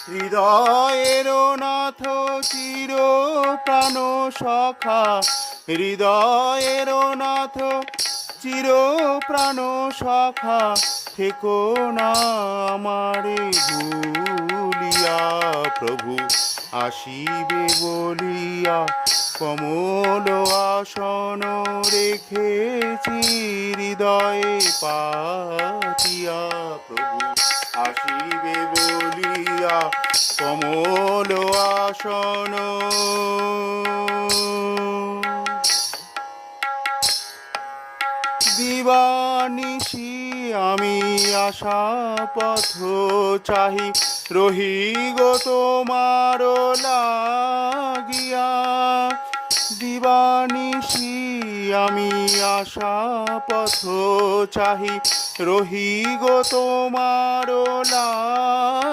হৃদয়ের নাথ চির প্রাণ সখা, হৃদয়ের নাথ চির প্রাণ সখা, থেকো না আমারে ভুলিয়া। প্রভু আসিবে বলিয়া কমল আসন রেখেছি হৃদয়ে পাতিয়া। প্রভু আসিবে বলিয়া কমল আসন। দিবানিশি আমি আশা পথ চাহি, রহি গো তোমার লাগিয়া। দিবানিশি আমি আশা পথ চাহি, রহি গো তোমার লাগিয়া।